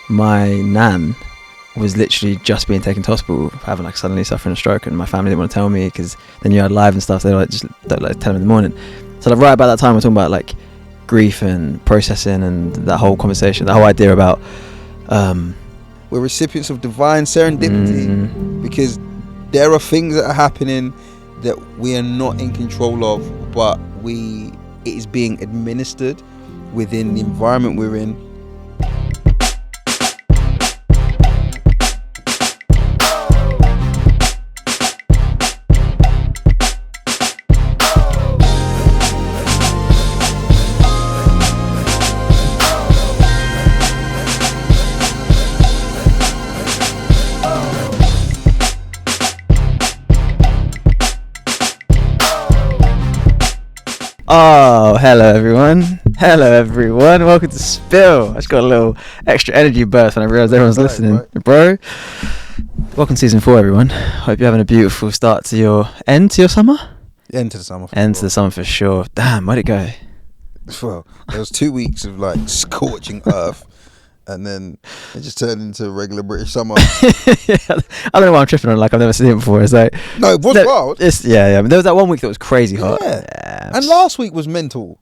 my nan was literally just being taken to hospital for having like suddenly suffering a stroke, and my family didn't want to tell me because they knew I'd live and stuff. So they were like, just don't like tell them in the morning. So like right about that time we're talking about like grief and processing and that whole conversation, that whole idea about we're recipients of divine serendipity because there are things that are happening that we are not in control of, but it is being administered within the environment we're in. Oh, hello everyone. Welcome to Spill. I just got a little extra energy burst when I realised everyone's listening. Right. Bro, welcome to season 4, everyone. Hope you're having a beautiful start to your summer? End to the summer. To the summer for sure. Damn, where'd it go? Well, there was 2 weeks of like scorching earth, and then it just turned into regular British summer. Yeah, I don't know why I'm tripping on, like I've never seen it before. It's like, no, it was wild. Yeah. But there was that 1 week that was crazy hot. Yeah. And last week was mental.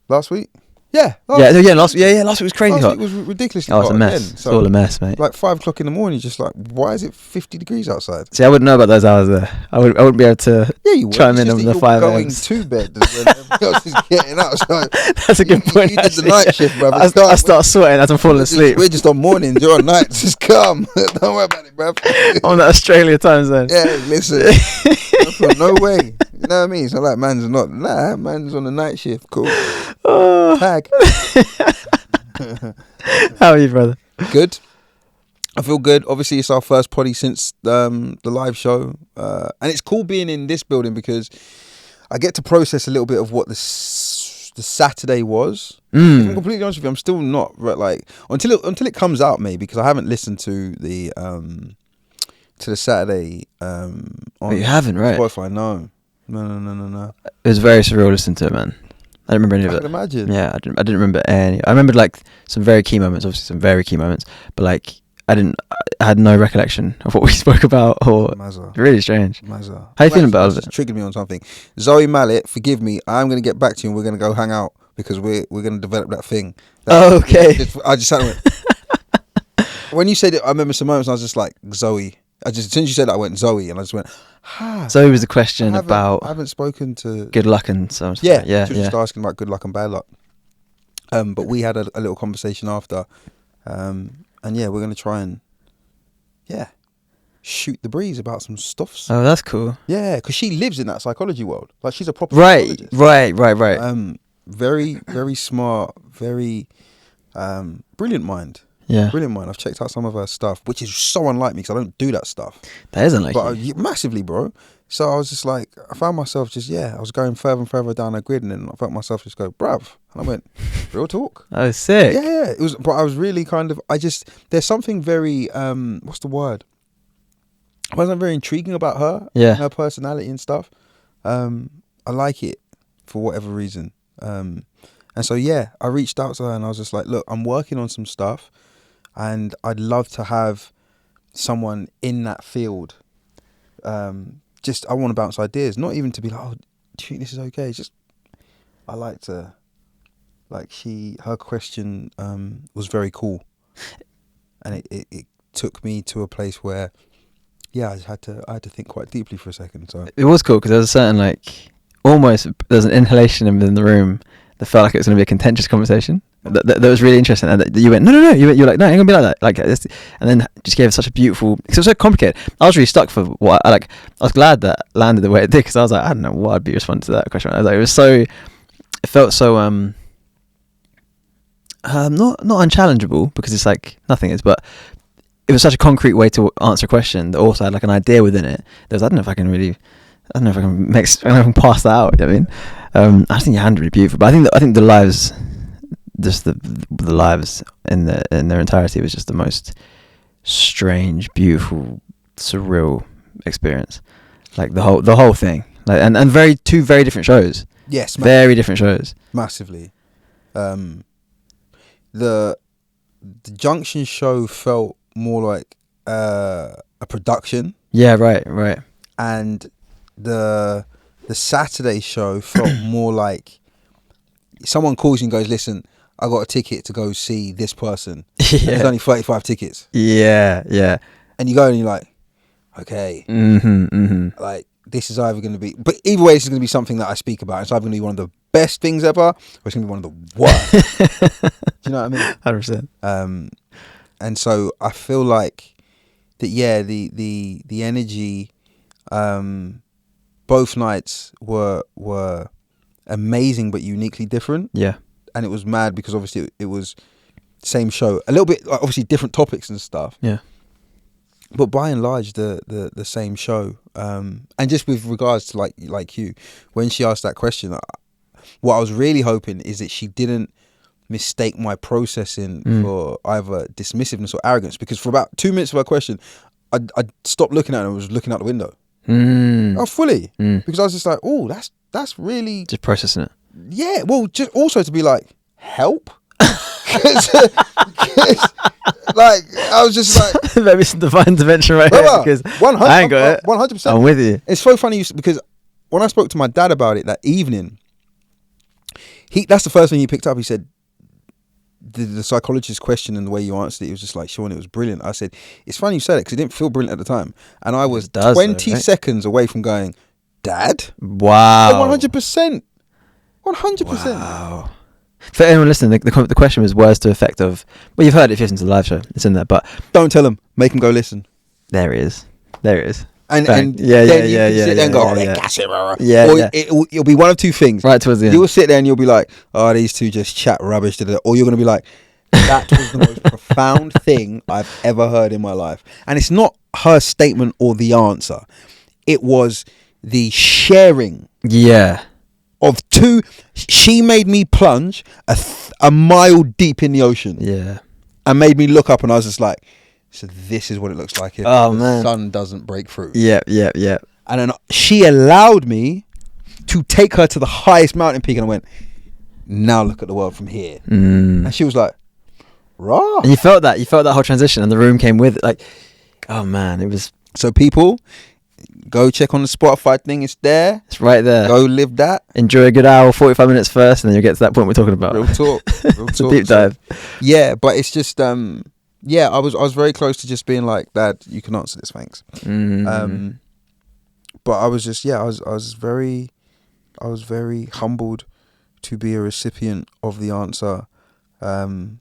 Last week? Yeah. Last week was crazy hot. Last week was ridiculously hot. It's a mess. Again. It's all a mess, mate. Like 5 o'clock in the morning, just like, why is it 50 degrees outside? See, I wouldn't know about those hours there. I wouldn't be able to chime in on the 5 going hours. to bed when everybody else is getting out. So that's a good point. You did the night shift, bro. I start sweating as I'm falling asleep. We're just on mornings. You're on nights. Just come. Don't worry about it, bro. On that Australia time zone. Yeah, listen. No way. You know what I mean? So like, man's on the night shift. Cool. Tag. How are you, brother? Good. I feel good. Obviously, it's our first poddy since the live show, and it's cool being in this building because I get to process a little bit of what the Saturday was. If I'm completely honest with you, I'm still not like until it comes out, maybe, because I haven't listened to the Saturday. You haven't, right? Spotify, no. It was very surreal listening to it, man. I don't remember any of it. I can imagine. Yeah, I didn't remember any. I remembered like some very key moments, obviously some very key moments, but like I had no recollection of what we spoke about, or Mazza. Really strange. Mazza. How you feeling about all of it? Triggered me on something. Zoe Mallet, forgive me. I'm going to get back to you and we're going to go hang out because we're going to develop that thing. Okay. I just sat and went. When you said it, I remember some moments and I was just like, Zoe. As soon as you said that, I went Zoe, and I just went. Zoe was a question about. I haven't spoken to. Good luck and so. Yeah. She was just asking about good luck and bad luck. But we had a little conversation after, and yeah, we're gonna try and shoot the breeze about some stuffs. Oh, that's cool. Yeah, because she lives in that psychology world. Like, she's a proper psychologist. Right. Very, very smart, very brilliant mind. Yeah. Brilliant mind. I've checked out some of her stuff, which is so unlike me because I don't do that stuff. That is unlike you. Massively, bro. So I was just like, I found myself I was going further and further down the grid, and then I felt myself just go, bruv. And I went, real talk. Oh, sick. Yeah. It was, but I was really there's something very, what's the word? I wasn't very intriguing about her. Yeah. And her personality and stuff. I like it for whatever reason. And so, yeah, I reached out to her and I was just like, look, I'm working on some stuff. And I'd love to have someone in that field. I want to bounce ideas, not even to be like, oh, do you think this is okay? It's just, I like to, like, her question was very cool. And it took me to a place where, yeah, I had to think quite deeply for a second. So it was cool because there was a certain, like, almost, there's an inhalation in the room that felt like it was going to be a contentious conversation. That was really interesting, and that you went no. You're like, no, it ain't gonna be like that. Like this, and then just gave such a beautiful. Because it was so complicated. I was really stuck for what I like. I was glad that landed the way it did because I was like, I don't know what I'd be responding to that question. I was like, it felt so not unchallengeable because it's like nothing is, but it was such a concrete way to answer a question that also had like an idea within it. I don't know if I can pass that out. You know what I mean, I think your hand really beautiful, but I think the lives. Just the lives in their entirety was just the most strange, beautiful, surreal experience. Like the whole thing, like and two very different shows. Yes, very different shows. Massively. The the Junction show felt more like a production, Yeah, right. and the Saturday show felt more like someone calls you and goes, "Listen, I got a ticket to go see this person. And there's Yeah. only 35 tickets." Yeah. And you go and you're like, okay, like this is either going to be, but either way, this is going to be something that I speak about. It's either going to be one of the best things ever, or it's going to be one of the worst. Do you know what I mean? 100%. And so I feel like that, yeah, the energy, both nights were amazing but uniquely different. Yeah. And it was mad because obviously it was same show, a little bit obviously different topics and stuff. Yeah. But by and large, the same show. And just with regards to like you, when she asked that question, what I was really hoping is that she didn't mistake my processing for either dismissiveness or arrogance. Because for about 2 minutes of her question, I stopped looking at her and was looking out the window. Oh, fully. Because I was just like, oh, that's really... Just processing it. Yeah, well, just also to be like, help? Because like, I was just like... Maybe some divine intervention right here, because 100%, I ain't got it. 100%. I'm with you. It's so funny because when I spoke to my dad about it that evening, that's the first thing he picked up. He said, the psychologist's question and the way you answered it, was just like, Sean, it was brilliant. I said, it's funny you said it because it didn't feel brilliant at the time. And I was 20 seconds away from going, Dad? Wow. 100%. 100%. Wow. For anyone listening, the question was words to effect of, well, you've heard it if you listen to the live show. It's in there, but... Don't tell them. Make them go listen. There it is. There it is. And yeah, then you sit there and go, it'll be one of two things. Right towards the end. You'll sit there and you'll be like, oh, these two just chat rubbish. Or you're going to be like, that was the most profound thing I've ever heard in my life. And it's not her statement or the answer. It was the sharing. Yeah. Of two. She made me plunge a mile deep in the ocean. Yeah. And made me look up, and I was just like, so this is what it looks like if the sun doesn't break through. Yeah. And then she allowed me to take her to the highest mountain peak, and I went, now look at the world from here. And she was like, rah. And you felt that whole transition, and the room came with it. Like, oh man, it was... So people, go check on the Spotify thing. It's there. It's right there. Go live that. Enjoy a good hour, 45 minutes first, and then you'll get to that point we're talking about. Real talk. It's a deep dive. Yeah, but it's just... yeah, I was very close to just being like, Dad, you can answer this, thanks. But I was just, I was very humbled to be a recipient of the answer. And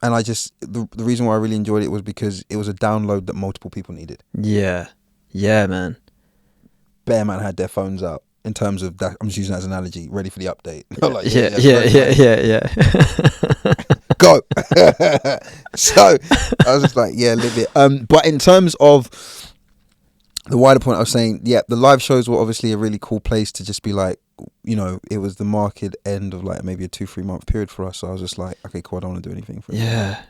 I just, the reason why I really enjoyed it was because it was a download that multiple people needed. Yeah, man. Bear Man had their phones out in terms of that. I'm just using that as an analogy, ready for the update. Yeah. Go. So I was just like, yeah, live it. But in terms of the wider point, I was saying, yeah, the live shows were obviously a really cool place to just be like, you know, it was the market end of like maybe a 2-3 month period for us. So I was just like, okay, cool, I don't want to do anything for it. Yeah.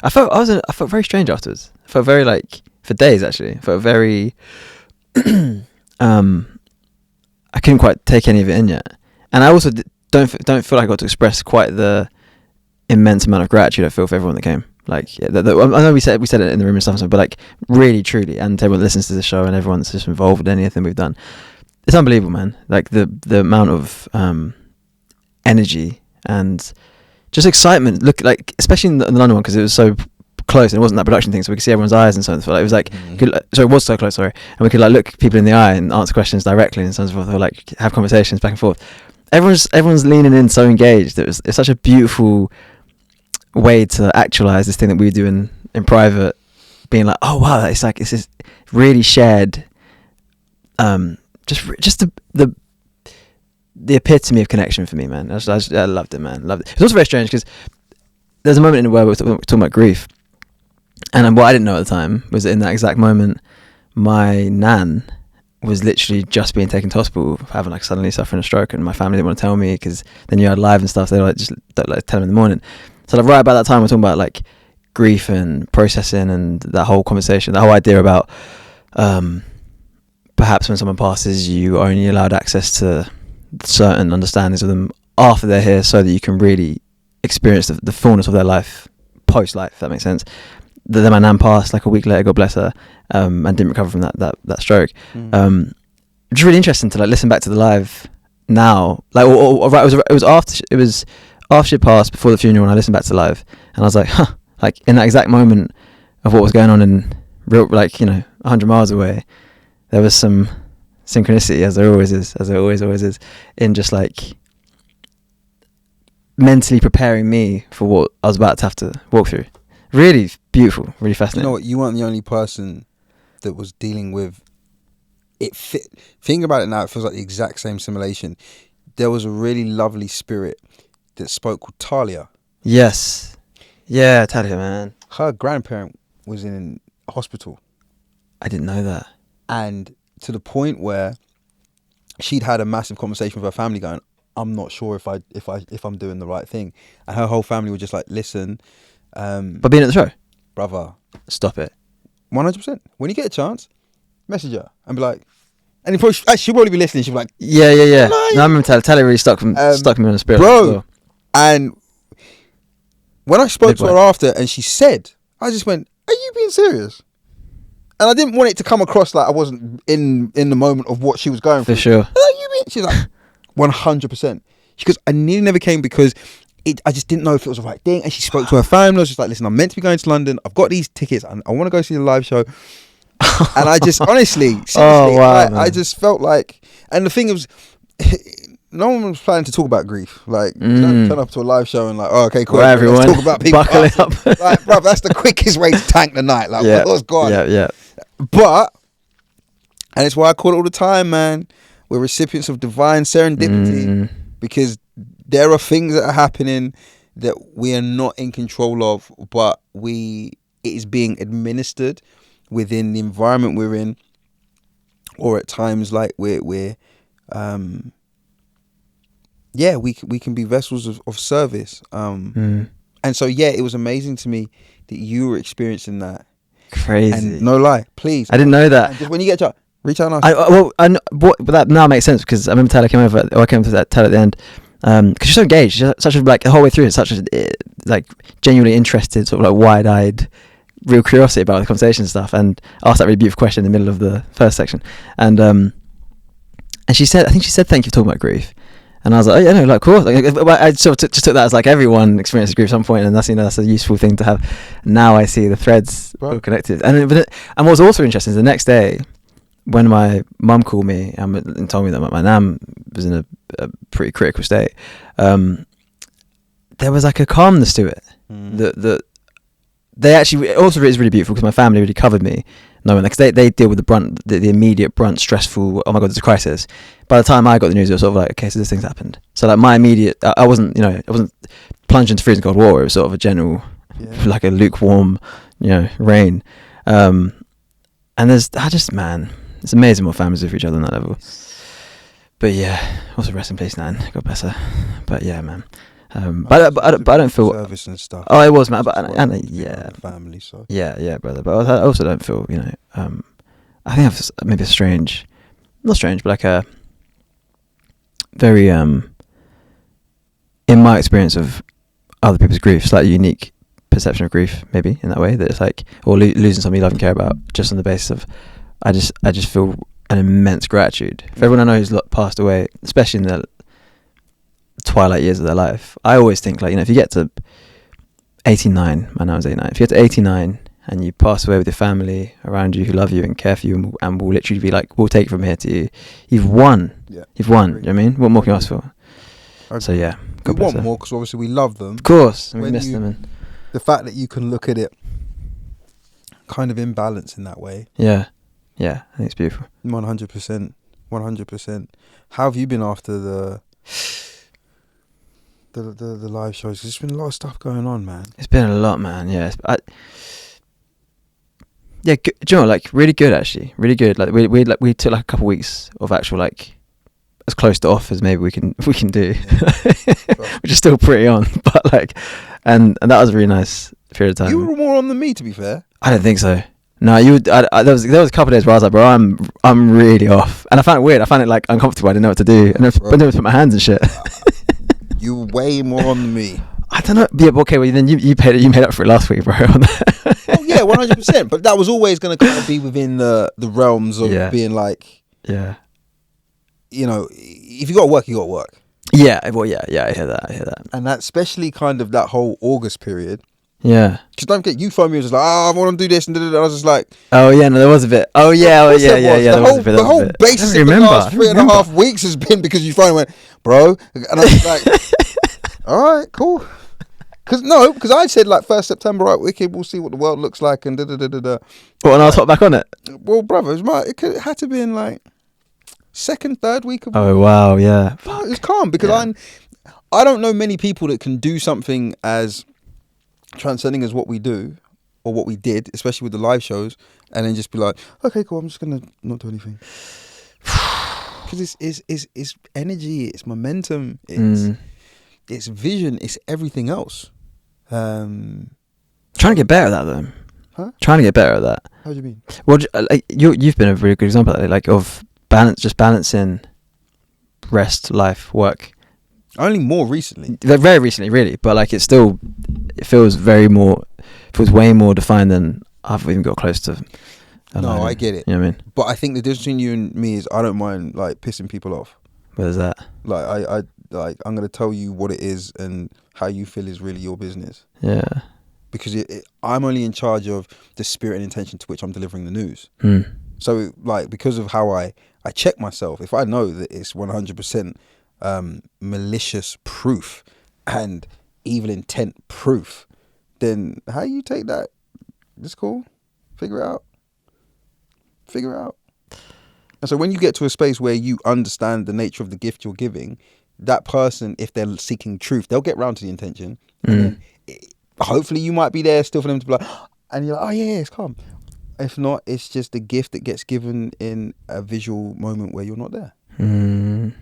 I felt very strange afterwards. I felt very like, for days actually, I felt very I couldn't quite take any of it in yet. And I also don't feel like I got to express quite the immense amount of gratitude I feel for everyone that came. Like, I know we said it in the room and stuff, but like really, truly, and to everyone that listens to the show and everyone that's just involved in anything we've done, it's unbelievable, man. Like the amount of energy and just excitement. Look, like especially in the London one, because it was so close and it wasn't that production thing, so we could see everyone's eyes and so on. So it was like, so it was so close, sorry, and we could like look people in the eye and answer questions directly and so on and so forth, or like have conversations back and forth. Everyone's leaning in, so engaged. It's such a beautiful way to actualize this thing that we do in private, being like, oh wow, it's like it's this really shared just the epitome of connection for me, man. I loved it, man. Loved it. It's also very strange because there's a moment in where we're talking about grief, and what I didn't know at the time was that in that exact moment my nan was literally just being taken to hospital for having like suddenly suffering a stroke, and my family didn't want to tell me because they knew I'd live and stuff. They were like, just don't like tell them in the morning. So like right about that time we're talking about like grief and processing and that whole conversation, that whole idea about perhaps when someone passes you are only allowed access to certain understandings of them after they're here, so that you can really experience the fullness of their life post life, if that makes sense. Then my nan passed like a week later, God bless her, and didn't recover from that stroke. It's really interesting to like listen back to the live now, like right, it was after she passed, before the funeral, and I listened back to the live, and I was like, huh, like in that exact moment of what was going on in real, like, 100 miles away, there was some synchronicity, as there always is, in just like mentally preparing me for what I was about to have to walk through. Really beautiful, really fascinating. You know what? You weren't the only person that was dealing with it. Thinking about it now, it feels like the exact same simulation. There was a really lovely spirit that spoke called Talia. Yes. Yeah, Talia, man. Her grandparent was in a hospital. I didn't know that. And to the point where she'd had a massive conversation with her family going, I'm not sure if I'm doing the right thing. And her whole family were just like, listen, But being at the show? brother, Stop it. 100%. When you get a chance, message her and be like, and she'll probably be listening. She'll be like, Yeah. No, I remember Talia really stuck me on the spirit. bro. Well. And when I spoke to her after, and she said, I just went, are you being serious? And I didn't want it to come across like I wasn't in the moment of what she was going through. For sure. She's like, 100%. She goes, I nearly never came because I just didn't know if it was the right thing. And she spoke to her family. I was just like, listen, I'm meant to be going to London. I've got these tickets. And I want to go see the live show. And I just, honestly, seriously, I just felt like, and the thing was, no one was planning to talk about grief. Like, you don't turn up to a live show and like, oh, okay, cool. Well, everyone, let's talk about people. buckle it up. Like, bro, that's the quickest way to tank the night. Like, what's gone? Yeah. But, and it's why I call it all the time, man. We're recipients of divine serendipity because there are things that are happening that we are not in control of, but it is being administered within the environment we're in, or at times like we can be vessels of service. And so it was amazing to me that you were experiencing that. Crazy. And no lie, please. I didn't know that. Just when you get a chance, reach out and ask. But that now makes sense, because I remember Talia came over. I came to that Talia at the end, because she's so engaged. She's such a, like, the whole way through, it's such a like genuinely interested, sort of like wide-eyed, real curiosity about the conversation and stuff. And asked that really beautiful question in the middle of the first section, and she said, I think she said, "Thank you for talking about grief." And I was like, oh yeah, no, like, cool. Like, I sort of just took that as like everyone experiences grief at some point, and that's that's a useful thing to have. Now I see the threads all connected. And what was also interesting is the next day, when my mum called me and told me that my nan was in a pretty critical state, there was like a calmness to it. That they actually, it also is really beautiful, because my family really covered me, knowing that, because they deal with the brunt, the immediate brunt, stressful, oh my god, there's a crisis. By the time I got the news, it was sort of like, okay, so this thing's happened. So like my immediate, I wasn't plunged into freezing cold water. It was sort of a general, like a lukewarm, rain. And it's amazing what families do for each other on that level. But yeah, also rest in peace, Nan. God bless her. But yeah, man. But I don't feel service and stuff. Oh, it was, man. But Family. So yeah, brother. But I also don't feel, I think I've maybe not strange, but like a very in my experience of other people's grief, slightly unique perception of grief, maybe in that way, that it's like, or losing something you love and care about, just on the basis of, I just feel an immense gratitude for everyone I know who's passed away, especially in the twilight years of their life. I always think, like, if you get to 89, my nan was 89, if you get to 89 and you pass away with your family around you who love you and care for you and will literally be like, we'll take it from here to you, you've won. You've won. You know what I mean? What more can you ask for? So yeah, we want more, because obviously we love them, of course, and we miss them, and the fact that you can look at it kind of in balance in that way. Yeah, I think it's beautiful. 100%. How have you been after the live shows? 'Cause there's been a lot of stuff going on, man. It's been a lot, man. Yeah, do you know, like, really good, actually, really good. Like we took like a couple of weeks of actual, like, as close to off as maybe we can do, which is still pretty on, but like, and that was a really nice period of time. You were more on than me, to be fair. I don't think so. No, you would. There was a couple of days where I was like, bro, I'm really off, and I found it weird. I found it like uncomfortable. I didn't know what to do, and I didn't put my hands and shit. You were way more on than me. I don't know. Yeah, but okay. Well, then you made up for it last week, bro. Oh yeah, 100%. But that was always going to kind of be within the realms of being like, yeah, you know, if you got to work, you got to work. Yeah. Well, yeah. I hear that. And that, especially kind of that whole August period. Yeah. Because don't forget, you phoned me and was like, I want to do this and da, da, da. I was just like, oh yeah, no, there was a bit. Oh yeah, of course yeah. there was a bit. The whole basis of the last 3.5 weeks has been because you finally went, bro. And I was like, all right, cool. Because I said like 1st September, right, wicked, we'll see what the world looks like and da da da da da. Well, and I'll hop back on it. Well, brother, it had to be in like 2nd, 3rd week of. Oh wow, yeah. No, it was calm because I don't know many people that can do something as transcending as what we do or what we did, especially with the live shows, and then just be like, okay, cool, I'm just gonna not do anything. Because it's energy, it's momentum, it's vision, it's everything else. Trying to get better at that, though. Huh? Trying to get better at that. How do you mean? Well, like you've been a really good example of that, like of balancing rest, life, work. Only more recently. Very recently, really, but like it feels way more defined than I've even got close to. I get it. You know what I mean? But I think the difference between you and me is I don't mind like pissing people off. Where's that? Like I I'm gonna tell you what it is, and how you feel is really your business. Yeah. Because I'm only in charge of the spirit and intention to which I'm delivering the news. So like, because of how I check myself, if I know that it's 100% malicious proof and evil intent proof, then how you take that, it's cool. Figure it out. And so when you get to a space where you understand the nature of the gift you're giving, that person, if they're seeking truth, they'll get round to the intention. And then hopefully you might be there still for them to be like, and you're like, oh yeah, it's calm. If not, it's just a gift that gets given in a visual moment where you're not there. And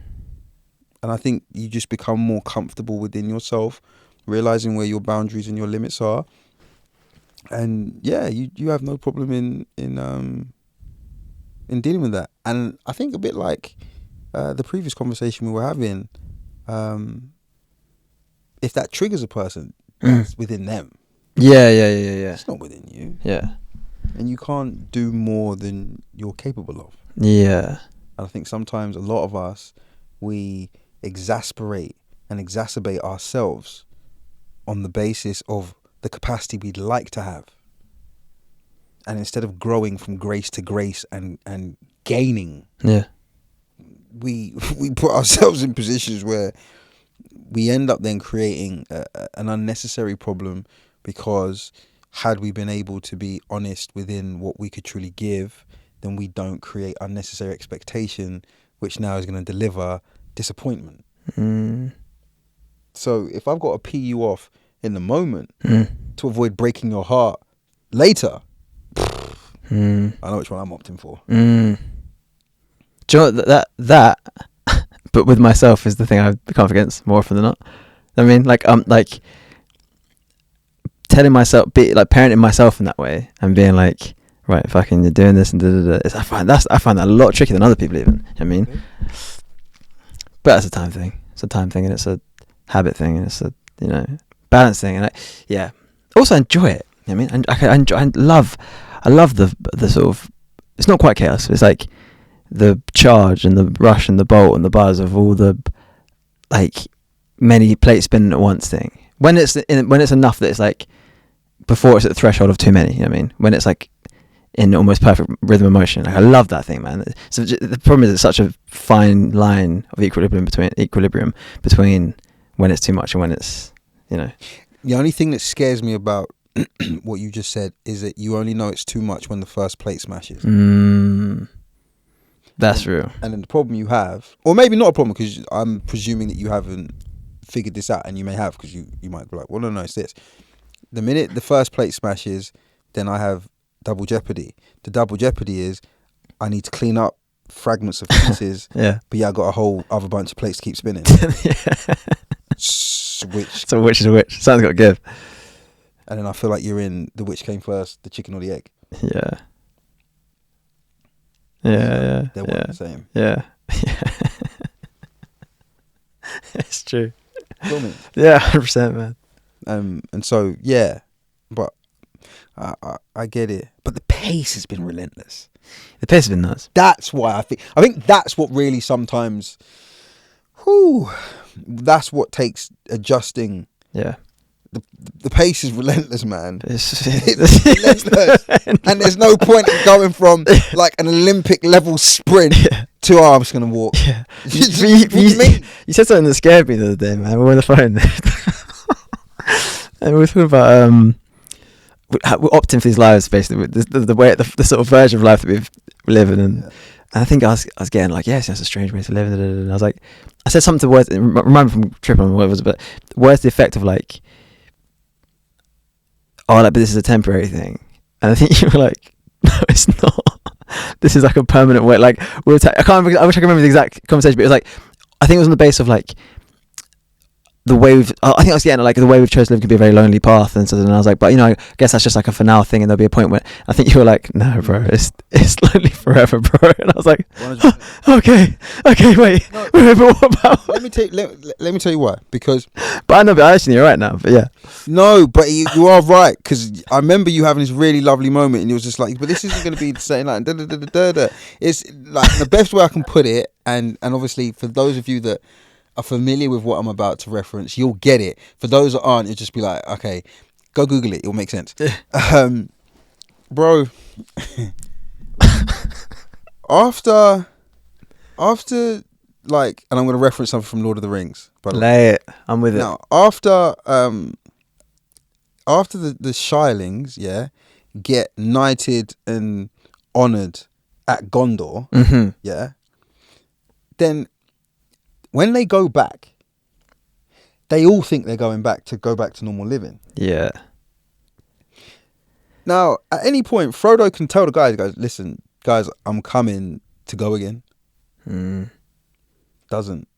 I think you just become more comfortable within yourself, realizing where your boundaries and your limits are. And yeah, you have no problem in dealing with that. And I think a bit like the previous conversation we were having, if that triggers a person, that's within them. Yeah. It's not within you. Yeah. And you can't do more than you're capable of. Yeah. And I think sometimes a lot of us, we exasperate and exacerbate ourselves on the basis of the capacity we'd like to have. And instead of growing from grace to grace and gaining, we put ourselves in positions where we end up then creating an unnecessary problem, because had we been able to be honest within what we could truly give, then we don't create unnecessary expectation, which now is going to deliver disappointment. So if I've got to pee you off in the moment to avoid breaking your heart later, I know which one I'm opting for. Do you know what, that but with myself is the thing I come up against more often than not. I mean, like telling myself, parenting myself in that way, and being like, right, fucking, you're doing this and da da da. I find that a lot trickier than other people even. You know what I mean, but that's a time thing. It's a time thing, and it's a habit thing, and it's a balance thing, and also enjoy it. You know what I mean, and I love the sort of, it's not quite chaos. It's like the charge and the rush and the bolt and the buzz of all the like many plates spinning at once thing. When it's enough that it's like before it's at the threshold of too many. You know what I mean? When it's like in almost perfect rhythm of motion. Like, I love that thing, man. So the problem is it's such a fine line of equilibrium between when it's too much and when it's, The only thing that scares me about what you just said is that you only know it's too much when the first plate smashes. That's real. And then the problem you have, or maybe not a problem, because I'm presuming that you haven't figured this out, and you may have, because you might be like, well, no, it's this. The minute the first plate smashes, then I have double jeopardy. The double jeopardy is I need to clean up fragments of pieces, but I got a whole other bunch of plates to keep spinning. So which is a which? Something's got to give. And then I feel like you're in the which came first, the chicken or the egg. Yeah. They're one and the same. Yeah. It's true. Feel me? Yeah, 100%, man. And so yeah, but I get it. But the pace has been relentless. The pace has been nuts. That's why I think that's what really sometimes, that's what takes adjusting. Yeah. The pace is relentless, man. It's Relentless. And there's no point in going from like an Olympic level sprint to, I'm just going to walk. Yeah. What do you mean? You said something that scared me the other day, man. We were on the phone. And we were talking about we're opting for these lives, basically. The way, the sort of version of life that we've live in. And I think I was getting like, yes, that's a strange way to live. And I was like, I said something to words, remind me from tripping on what it was, but where's the effect of like, oh, like, but this is a temporary thing. And I think you were like, no, it's not. This is like a permanent way. Like, I wish I could remember the exact conversation, but it was like, I think it was on the base of like, the way I think I was getting like the way we've chosen to live could be a very lonely path, and so then I was like, but I guess that's just like a for now thing, and there'll be a point where I think you were like, no, bro, it's lonely forever, bro. And I was like, okay, wait, No, but what about? let me tell you why. Because, but I know, but actually you're right now. But yeah, no, but you are right, because I remember you having this really lovely moment, and you was just like, but this isn't going to be the same. Like, da, da, da, da, da. It's like the best way I can put it, and obviously for those of you that are familiar with what I'm about to reference, you'll get it. For those that aren't, you'll just be like, okay, go Google it. It'll make sense. Bro, after like, and I'm going to reference something from Lord of the Rings. lay it. I'm with it. Now, after the Shirelings, get knighted and honoured at Gondor, then when they go back, they all think they're going back to normal living. Yeah. Now, at any point, Frodo can tell the guys, listen, guys, I'm coming to go again. Doesn't.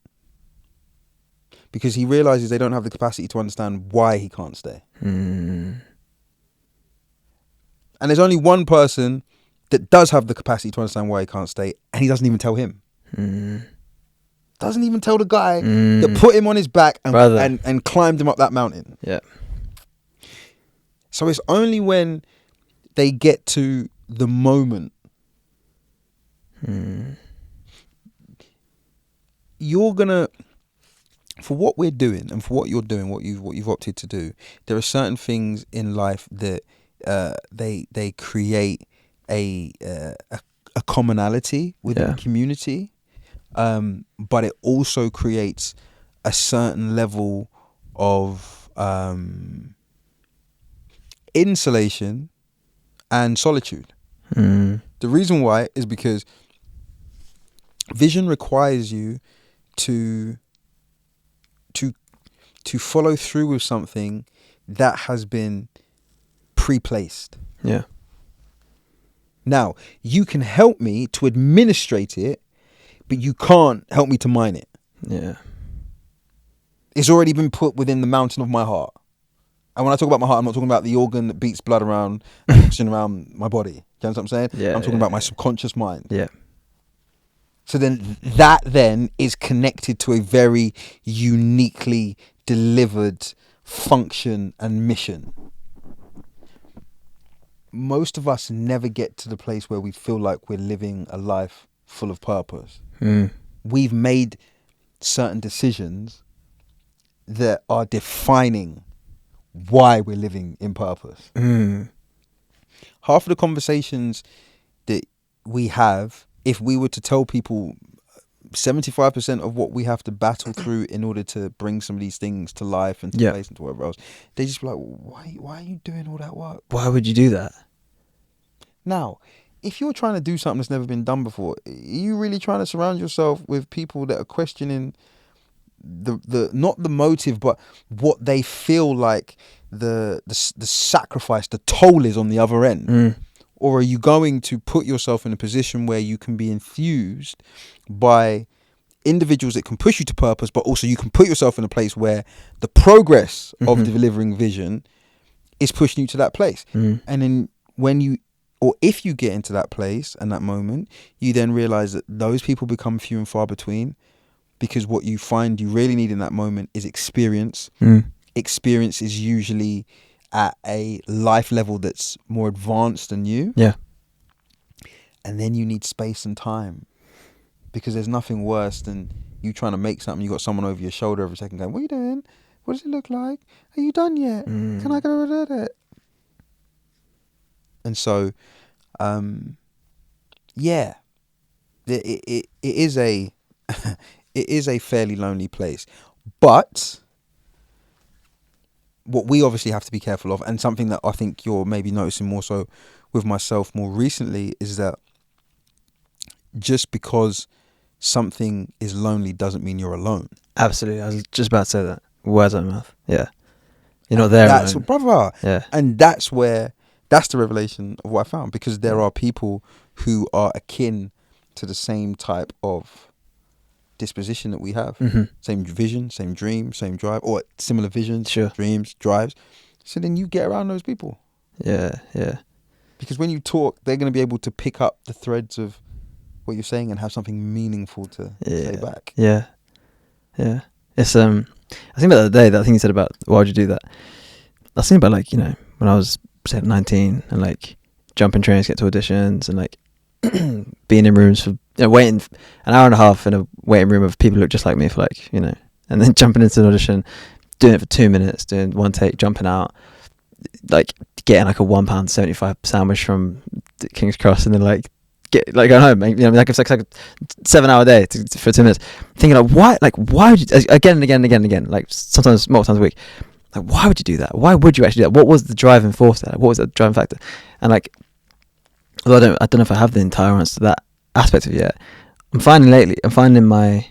Because he realises they don't have the capacity to understand why he can't stay. And there's only one person that does have the capacity to understand why he can't stay, and he doesn't even tell him. Doesn't even tell the guy that put him on his back and climbed him up that mountain. Yeah. So it's only when they get to the moment you're gonna, for what we're doing and for what you're doing, what you've opted to do, there are certain things in life that they create a commonality within the community. But it also creates a certain level of insulation and solitude. The reason why is because vision requires you to follow through with something that has been pre-placed. Yeah. Now, you can help me to administrate it, but you can't help me to mine it. Yeah. It's already been put within the mountain of my heart. And when I talk about my heart, I'm not talking about the organ that beats blood around and oxygen around my body. Do you understand what I'm saying? Yeah, I'm talking about my subconscious mind. Yeah. So then that then is connected to a very uniquely delivered function and mission. Most of us never get to the place where we feel like we're living a life full of purpose. We've made certain decisions that are defining why we're living in purpose. Half of the conversations that we have, if we were to tell people 75% of what we have to battle through in order to bring some of these things to life and to place and to whatever else, they just be like, why are you doing all that work? Why would you do that? Now, if you're trying to do something that's never been done before, are you really trying to surround yourself with people that are questioning the not the motive, but what they feel like the sacrifice, the toll is on the other end? Or are you going to put yourself in a position where you can be enthused by individuals that can push you to purpose, but also you can put yourself in a place where the progress of delivering vision is pushing you to that place? And then when you, or if you get into that place and that moment, you then realize that those people become few and far between, because what you find you really need in that moment is experience, experience is usually at a life level that's more advanced than you. Yeah. And then you need space and time, because there's nothing worse than you trying to make something. You got someone over your shoulder every second going, "What are you doing? What does it look like? Are you done yet? Can I go with it?" And so, yeah, it is a it is a fairly lonely place. But what we obviously have to be careful of, and something that I think you're maybe noticing more so with myself more recently, is that just because something is lonely doesn't mean you're alone. Absolutely. I was just about to say that. Words out of my mouth. Yeah. You're not there That's alone. brother. Yeah. And that's the revelation of what I found, because there are people who are akin to the same type of disposition that we have. Mm-hmm. Same vision, same dream, same drive, or similar visions, Sure. dreams, drives. So then you get around those people. Yeah. Yeah. Because when you talk, they're going to be able to pick up the threads of what you're saying and have something meaningful to say back. Yeah. Yeah. It's I think about the other day, that thing you said about why would you do that. I was thinking about, like, you know, when I was say 19 and like jumping trains to get to auditions and like being in rooms for, you know, waiting an hour and a half in a waiting room of people who look just like me for, like, you know, and then jumping into an audition, doing it for 2 minutes, doing one take, jumping out, like getting like a £1.75 sandwich from King's Cross, and then like get like going home, you know, like it's like a 7-hour day for 2 minutes. Thinking like why would you, again and again and again and again, like sometimes multiple times a week, like why would you do that? Why would you actually do that? What was the driving force there? What was the driving factor? And like, although I don't know if I have the entire answer to that aspect of it yet, I'm finding in my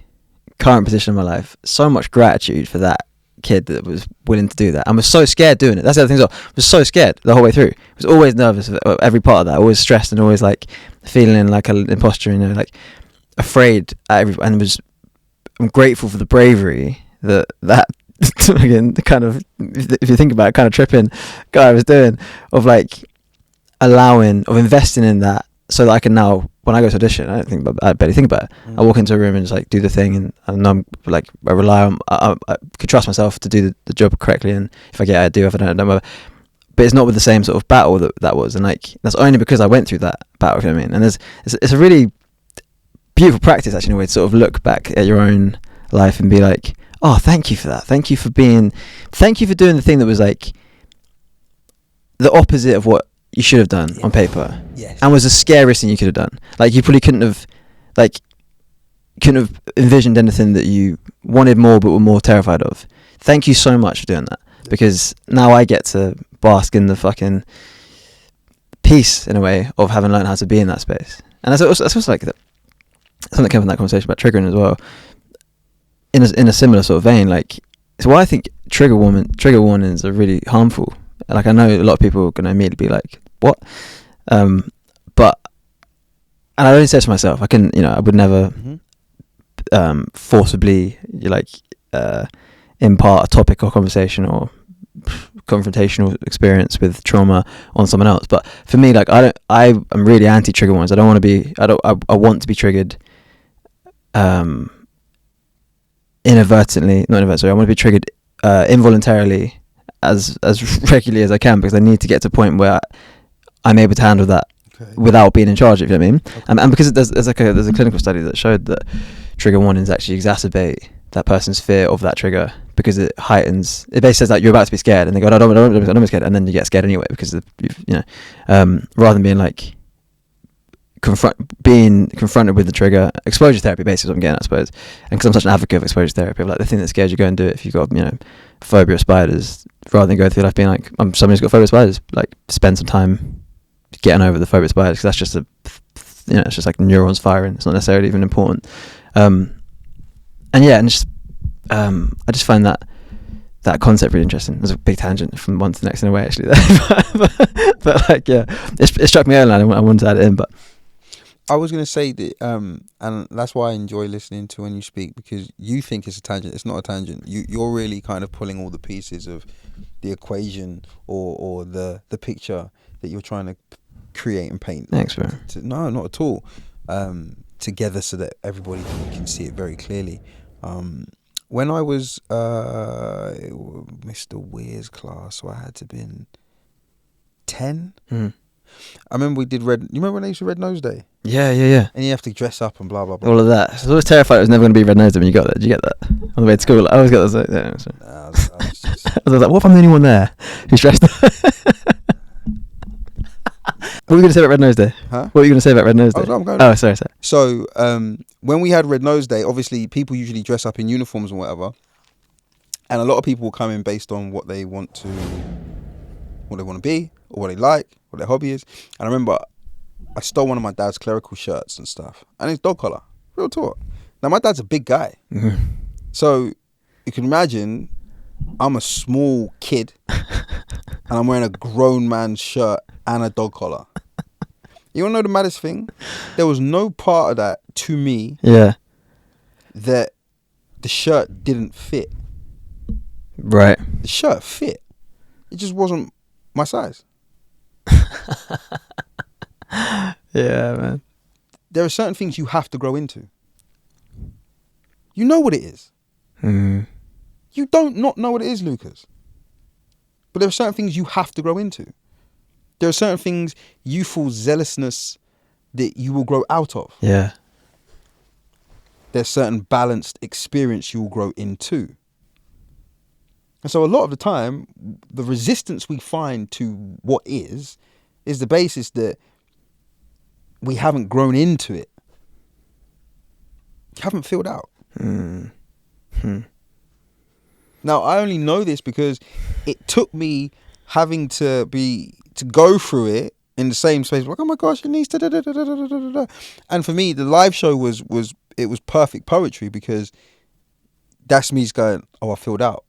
current position in my life so much gratitude for that kid that was willing to do that and was so scared doing it. That's the other thing as well. Was so scared the whole way through. Was always nervous of every part of that. Always stressed and always like feeling like an imposter, you know, like afraid at every. And I'm grateful for the bravery that again, kind of, if you think about it, kind of tripping guy was doing, of like investing in that, so that I can now, when I go to audition, I barely think about it. I walk into a room and just like do the thing, and I know I'm like, I rely on, I could trust myself to do the job correctly, and if I get it, I do. If I don't matter. But it's not with the same sort of battle that was, and like that's only because I went through that battle. You know what I mean? And it's a really beautiful practice, actually, in a way, to sort of look back at your own life and be like, oh, thank you for that. Thank you for doing the thing that was like the opposite of what you should have done on paper. Yes. And was the scariest thing you could have done. Like, you probably couldn't have envisioned anything that you wanted more but were more terrified of. Thank you so much for doing that, because now I get to bask in the fucking peace, in a way, of having learned how to be in that space. And that's also like that, something that came from that conversation about triggering as well, in a similar sort of vein. Like, it's why I think trigger warnings are really harmful. Like, I know a lot of people are going to immediately be like, what? But, and I only say to myself, I would never forcibly impart a topic or conversation or confrontational experience with trauma on someone else. But for me, like, I'm really anti trigger warnings. I want to be triggered inadvertently, not inadvertently. I want to be triggered involuntarily as regularly as I can, because I need to get to a point where I'm able to handle that without being in charge, if you know what I mean. Okay. And because there's a clinical study that showed that trigger warnings actually exacerbate that person's fear of that trigger, because it heightens. It basically says that you're about to be scared, and they go, "I don't be scared," and then you get scared anyway, because rather than being like being confronted with the trigger. Exposure therapy, basically, is what I'm getting at, I suppose. And because I'm such an advocate of exposure therapy, like, the thing that scares you, go and do it. If you've got, phobia of spiders, rather than go through life being like, I'm somebody who's got phobia of spiders, like, spend some time getting over the phobia of spiders, because that's just it's just like neurons firing. It's not necessarily even important. I just find that concept really interesting. There's a big tangent from one to the next in a way, actually. but like, yeah, it struck me earlier, and I wanted to add it in. But I was going to say that, and that's why I enjoy listening to when you speak, because you think it's a tangent. It's not a tangent. You're really kind of pulling all the pieces of the equation or the picture that you're trying to create and paint. Thanks, bro. No, not at all. Together, so that everybody can see it very clearly. when I was Mr. Weir's class, so I had to been 10. Mm. I remember we did red. You remember when they used to Red Nose Day? Yeah, yeah, yeah. And you have to dress up and blah blah blah. All of that. I was always terrified it was never going to be red nose when you got there. Did you get that? On the way to school, I always got that. Yeah, so. Nah, I was just, I was like, what if I'm the only one there who's dressed up? What were you going to say about Red Nose Day? huh? What were you going to say about Red Nose Day? I'm going. Oh, sorry. So when we had Red Nose Day, obviously people usually dress up in uniforms and whatever, and a lot of people will come in based on what they want to be, or what they like, what their hobby is. And I remember I stole one of my dad's clerical shirts and stuff, and it's dog collar, real talk. Now my dad's a big guy, so you can imagine I'm a small kid, and I'm wearing a grown man's shirt and a dog collar. You wanna know the maddest thing? There was no part of that to me that the shirt didn't fit. Right. The shirt fit. It just wasn't my size. Yeah, man. There are certain things you have to grow into. You know what it is. Mm. You don't not know what it is, Lucas. But there are certain things you have to grow into. There are certain things, youthful zealousness, that you will grow out of. Yeah. There's certain balanced experience you will grow into. And so a lot of the time, the resistance we find to what is the basis that we haven't grown into it. Haven't filled out. Mm. Now, I only know this because it took me having to go through it in the same space. Like, oh my gosh, your knees. And for me, the live show was perfect poetry, because that's me just going, oh, I filled out.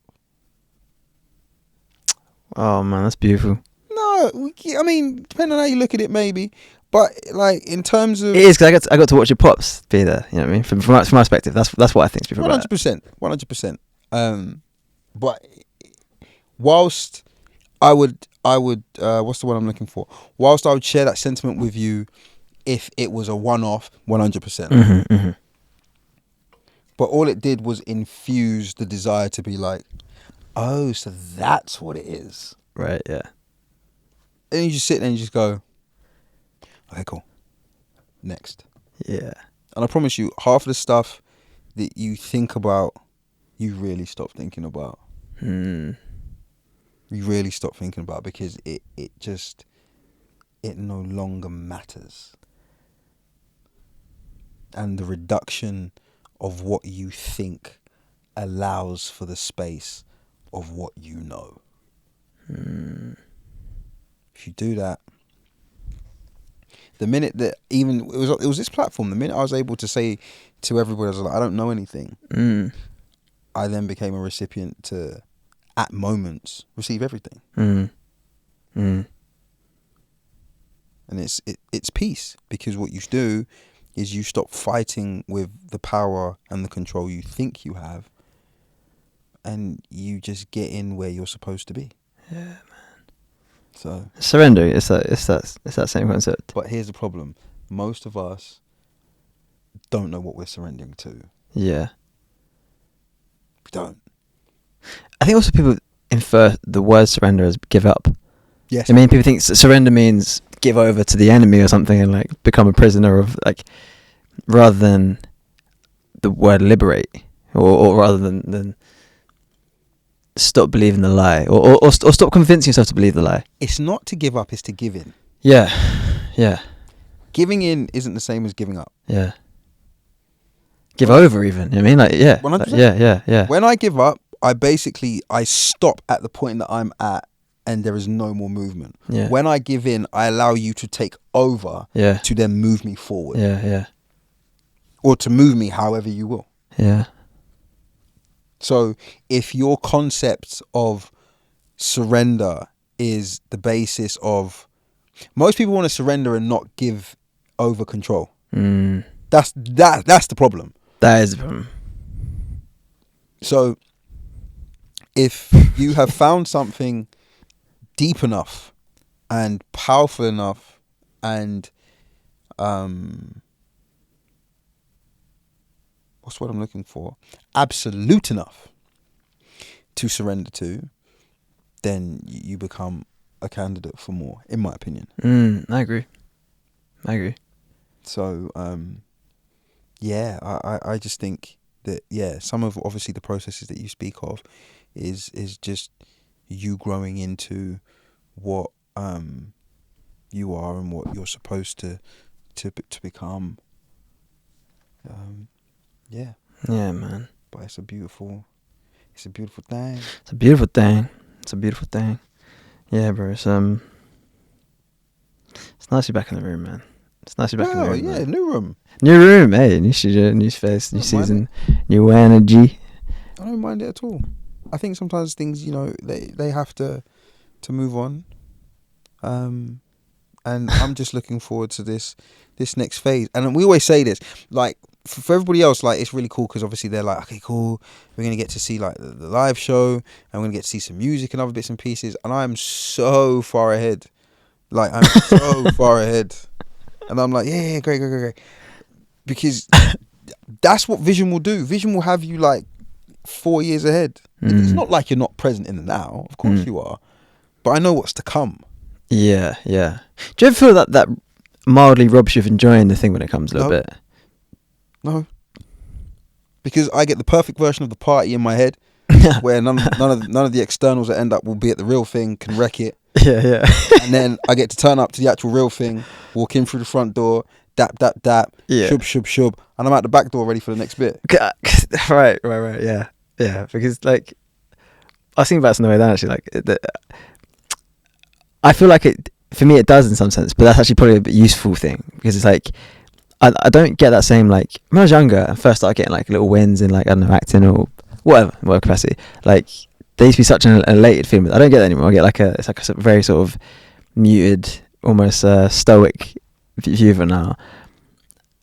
Oh man, that's beautiful. No, I mean, depending on how you look at it, maybe. But like in terms of, It is, because I got to watch your pops be there. You know what I mean? From my perspective, that's what I think. 100%. But whilst I would what's the word I'm looking for? Whilst I would share that sentiment with you, if it was a one-off, 100%. But all it did was infuse the desire to be like, oh, so that's what it is. Right. Yeah. And you just sit there and you just go, okay, cool. Next. Yeah. And I promise you, half of the stuff that you think about, you really stop thinking about. You really stop thinking about, because it no longer matters. And the reduction of what you think allows for the space of what you know. If you do that, the minute that even it was this platform, the minute I was able to say to everybody, I was like, I don't know anything. I then became a recipient to, at moments, receive everything. And it's peace, because what you do is you stop fighting with the power and the control you think you have, and you just get in where you're supposed to be. Yeah, man. So Surrender. It's that same concept. but here's the problem: most of us don't know what we're surrendering to. Yeah. We don't. I think also people infer the word surrender as give up. Yes. I mean, people think surrender means give over to the enemy or something and like become a prisoner of, like, rather than the word liberate, or rather than stop believing the lie, or stop convincing yourself to believe the lie. It's not to give up, it's to give in. Yeah. Yeah. Giving in isn't the same as giving up. Yeah. Give over even. You know what I mean? Like, yeah. 100%. Yeah. When I give up, I stop at the point that I'm at, and there is no more movement. Yeah. When I give in, I allow you to take over to then move me forward. Yeah. Or to move me however you will. Yeah. So if your concept of surrender is the basis of, most people want to surrender and not give over control. That's the problem. That is the problem. So if you have found something deep enough and powerful enough and what's what's what I'm looking for, absolute enough to surrender to, then you become a candidate for more, in my opinion. I agree. So, yeah, I just think that, yeah, some of obviously the processes that you speak of is just you growing into what you are and what you're supposed to become. Yeah. Yeah, man. But it's a beautiful thing. It's a beautiful thing. It's a beautiful thing. Yeah, bro. It's nice to be back in the room, man. It's nice to be back in the room. Yeah, man. new room. New room, hey, new studio, new space, new season, new energy. I don't mind it at all. I think sometimes things, they have to move on. And I'm just looking forward to this next phase. And we always say this, like, for everybody else, like, it's really cool because obviously they're like, okay, cool, we're going to get to see like the live show and we're going to get to see some music and other bits and pieces. And I'm so far ahead. Like, I'm so far ahead. And I'm like, yeah, great. Because that's what Vision will do. Vision will have you like 4 years ahead. It's not like you're not present in the now. Of course you are. But I know what's to come. Yeah. Do you ever feel that mildly robs you of enjoying the thing when it comes a little bit? No. Because I get the perfect version of the party in my head where none of the externals that end up will be at the real thing can wreck it. Yeah. And then I get to turn up to the actual real thing, walk in through the front door, dap, shub, and I'm out the back door ready for the next bit. Right. Yeah. Because like, I was thinking about this on the way down actually. Like, I feel like for me it does in some sense, but that's actually probably a bit useful thing because it's like I don't get that same, like, when I was younger and first started getting like little wins in like, I don't know, acting or whatever capacity, like there used to be such an elated feeling. I don't get that anymore. I get it's like a very sort of muted, almost stoic view of it now.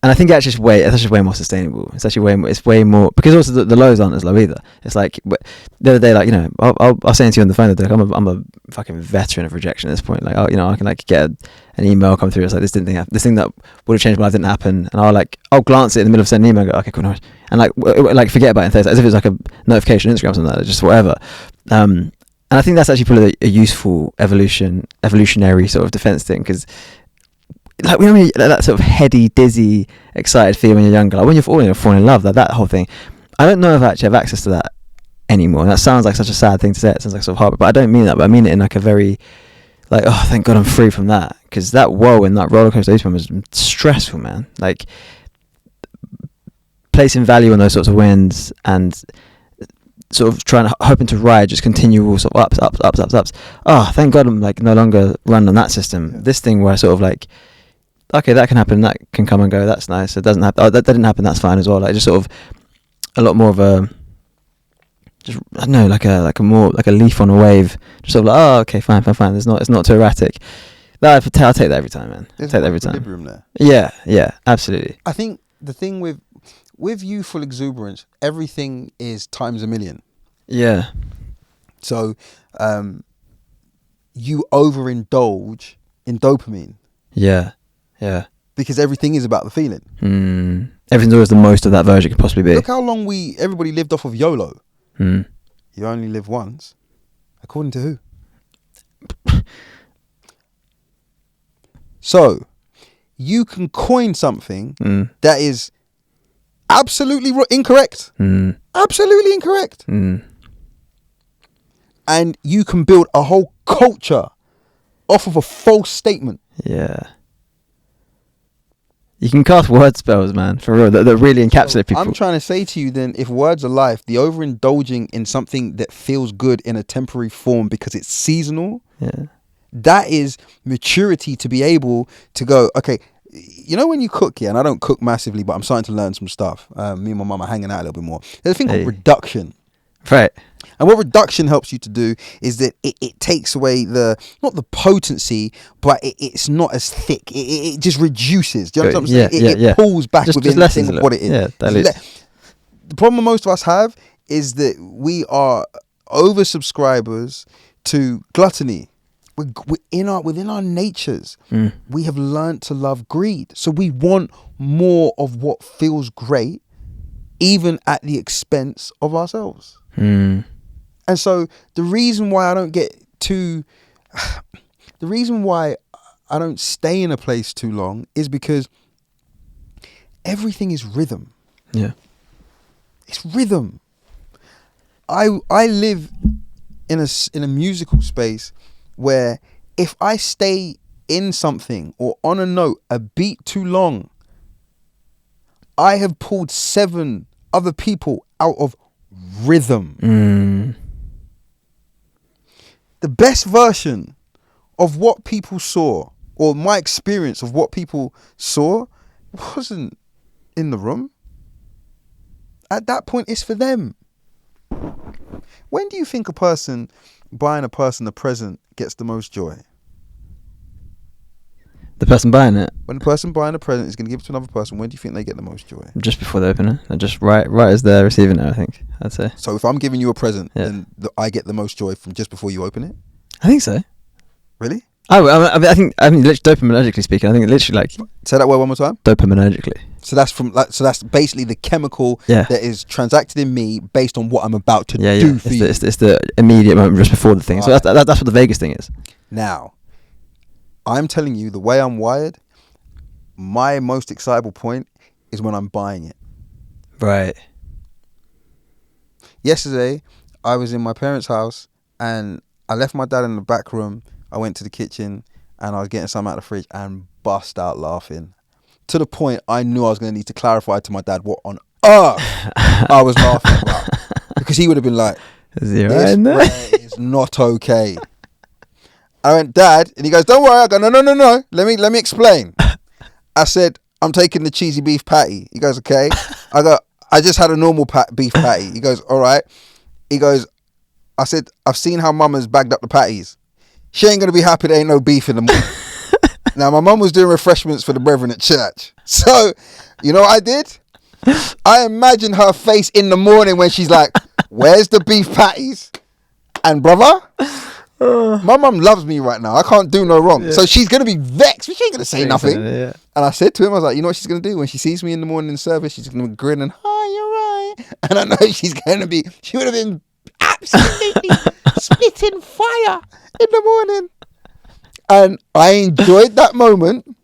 And I think it's just way more sustainable. It's actually way more, because also the lows aren't as low either. It's like the other day, like, I was saying to you on the phone, like, I'm a fucking veteran of rejection at this point. Like, I can like get an email come through. It's like, this thing that would have changed my life didn't happen, and I'll glance at it in the middle of sending an email and go, okay, cool, nice, and like forget about it and as if it's like a notification on Instagram or something like that, just whatever. And I think that's actually probably a useful evolutionary sort of defense thing, because like, when you that sort of heady, dizzy, excited feeling when you're younger, like when you're falling in love, that whole thing, I don't know if I actually have access to that anymore. And that sounds like such a sad thing to say. It sounds like sort of hard, but I don't mean that. But I mean it in like a very, like, oh, thank God I'm free from that, because that woe and that roller coaster was stressful, man. Like, placing value on those sorts of wins and sort of hoping to ride just continual sort of ups. Oh, thank God I'm like no longer run on that system. Yeah. This thing where I sort of like, okay, that can happen, that can come and go, that's nice. It doesn't happen. Oh, that didn't happen, that's fine as well. Like, just sort of a lot more of a, just, I don't know, like a leaf on a wave. Just sort of like, oh, okay, fine. It's not too erratic. I'll take that every time, man. I'll take that every time. Equilibrium there. Yeah, absolutely. I think the thing with youthful exuberance, everything is times a million. Yeah. So, you overindulge in dopamine. Yeah. Because everything is about the feeling. Everything's always the most of that version it could possibly be. Look how long everybody lived off of YOLO. You only live once. According to who? So, you can coin something that is absolutely incorrect. Absolutely incorrect. And you can build a whole culture off of a false statement. Yeah. You can cast word spells, man, for real, that really encapsulate people. I'm trying to say to you then, if words are life, the overindulging in something that feels good in a temporary form because it's seasonal, that is maturity to be able to go, okay, when you cook, and I don't cook massively, but I'm starting to learn some stuff. Me and my mum are hanging out a little bit more. There's a thing called reduction. Right. And what reduction helps you to do is that it takes away not the potency, but it's not as thick. It just reduces. Do you know what I'm saying? It pulls back within the thing of what it is. Yeah, the problem most of us have is that we are oversubscribers to gluttony. Within our natures, we have learned to love greed. So we want more of what feels great even at the expense of ourselves. Mm. And so the reason why I don't stay in a place too long is because everything is rhythm. Yeah. It's rhythm. I live in a musical space where if I stay in something or on a note a beat too long, I have pulled 7 other people out of rhythm. Mm. The best version of what people saw, or my experience of what people saw, wasn't in the room. At that point, it's for them. When do you think a person buying a person a present gets the most joy? The person buying it, When the person buying a present is going to give it to another person, when do you think they get the most joy? just before they open it, and just right as they're receiving it, I think, I'd say. So if I'm giving you a present, Yeah. then I get the most joy from just before you open it? I think so. Really? I think literally dopaminergically speaking, I think literally like Say that word one more time. dopaminergically. So that's basically the chemical Yeah. that is transacted in me based on what I'm about to Yeah, do yeah. for you. It's the immediate moment just before the thing. So Right. that's what the Vegas thing is. Now, I'm telling you, the way I'm wired, my most excitable point is when I'm buying it. Right. Yesterday, I was in my parents' house and I left my dad in the back room. I went to the kitchen and I was getting something out of the fridge and bust out laughing. To the point I knew I was going to need to clarify to my dad what on earth I was laughing about. Because he would have been like, Is he right this in there? Ray is not okay. I went, Dad, and he goes, don't worry. I go, no. Let me explain. I said, I'm taking the cheesy beef patty. He goes, okay. I go, I just had a normal beef patty. He goes, all right. He goes, I said, I've seen how mum has bagged up the patties. She ain't going to be happy there ain't no beef in the morning. Now, my mum was doing refreshments for the brethren at church. So, you know what I did? I imagine her face in the morning when she's like, where's the beef patties? And brother, my mum loves me right now. I can't do no wrong. Yeah. So she's going to be vexed, but she ain't going to say nothing. Yeah. And I said to him, I was like, you know what she's going to do? When she sees me in the morning in service, she's going to grin and, hi, you're right. And I know she would have been absolutely spitting fire in the morning. And I enjoyed that moment